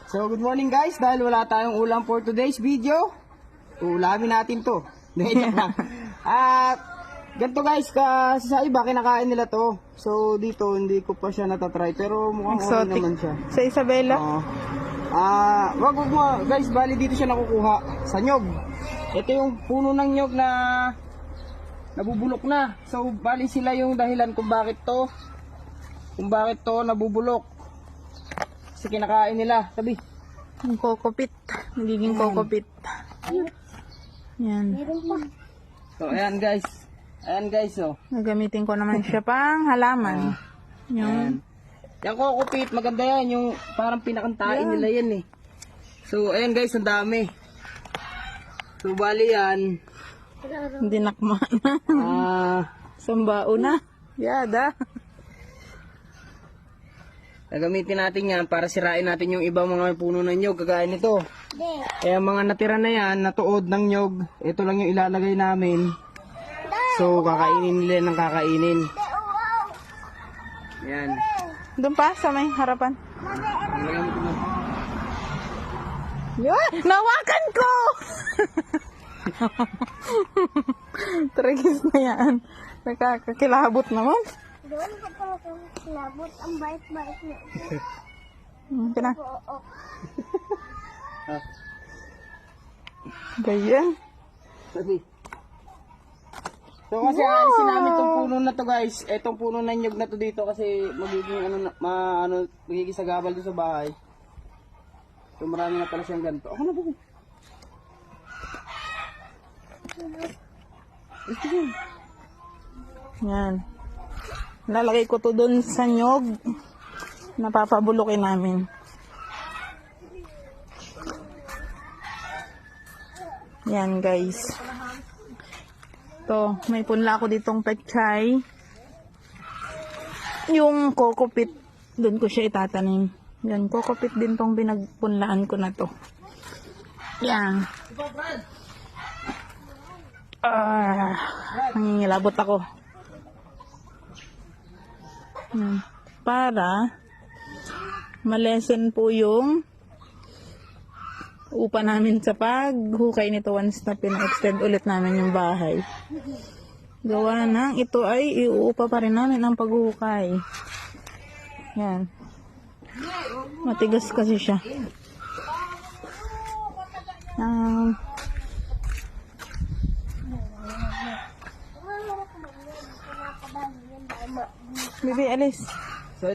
So good morning guys, dahil wala tayong ulam for today's video, ulamin natin to. At ganito guys, kasi sa iba kinakain nila to. So dito hindi ko pa siya natatry, pero mukhang okay naman siya. Sa Isabela? Wag mo guys, bali dito siya nakukuha sa nyog. Ito yung puno ng nyog na nabubulok na. So bali sila yung dahilan kung bakit to nabubulok. Kasi kinakain nila. Sabi. Yung kokopit. Nagiging kokopit. Yan. So ayan guys. Ayan guys oh. Nagamitin ko naman siya pang halaman. Yung Yung kokopit, maganda yan. Yung parang pinakantain nila yan eh. So ayan guys, ang dami. So bali yan. dinakma na. Sambao na. Yada. Gagamitin natin yan para sirain natin yung ibang mga puno ng nyog kagaya nito. Kaya mga natira na yan, natuod ng nyog, ito lang yung ilalagay namin. So kakainin nila ng kakainin. Yan. Doon pa sa may harapan. Yun! Nawakan ko! Tragis na yan. Nakakakilabot naman. Doon ka pala labot, ang bait-bait na ito. Kina. Oo. Ganyan. So kasi alisin namin itong puno na to guys. Itong puno ng nyog na to dito kasi magiging magiging sagabal doon sa bahay. So marami na pala siyang ganito. Ako na ba? Yan. Lalagay ko to doon sa nyog. Napapabulukin namin. Yan guys. To, may punla ako ditong pechay. Yung kokopit, doon ko siya itatanim. Yan, kokopit din tong binagpunlaan ko na to. Yan. Nangingilabot ako. Para malesen po yung upa namin sa paghukay nito once na pina-extend ulit namin yung bahay. Gawa ng ito ay iuupa pa rin namin ang paghukay. Yan. Matigas kasi siya. Bibi, alis. So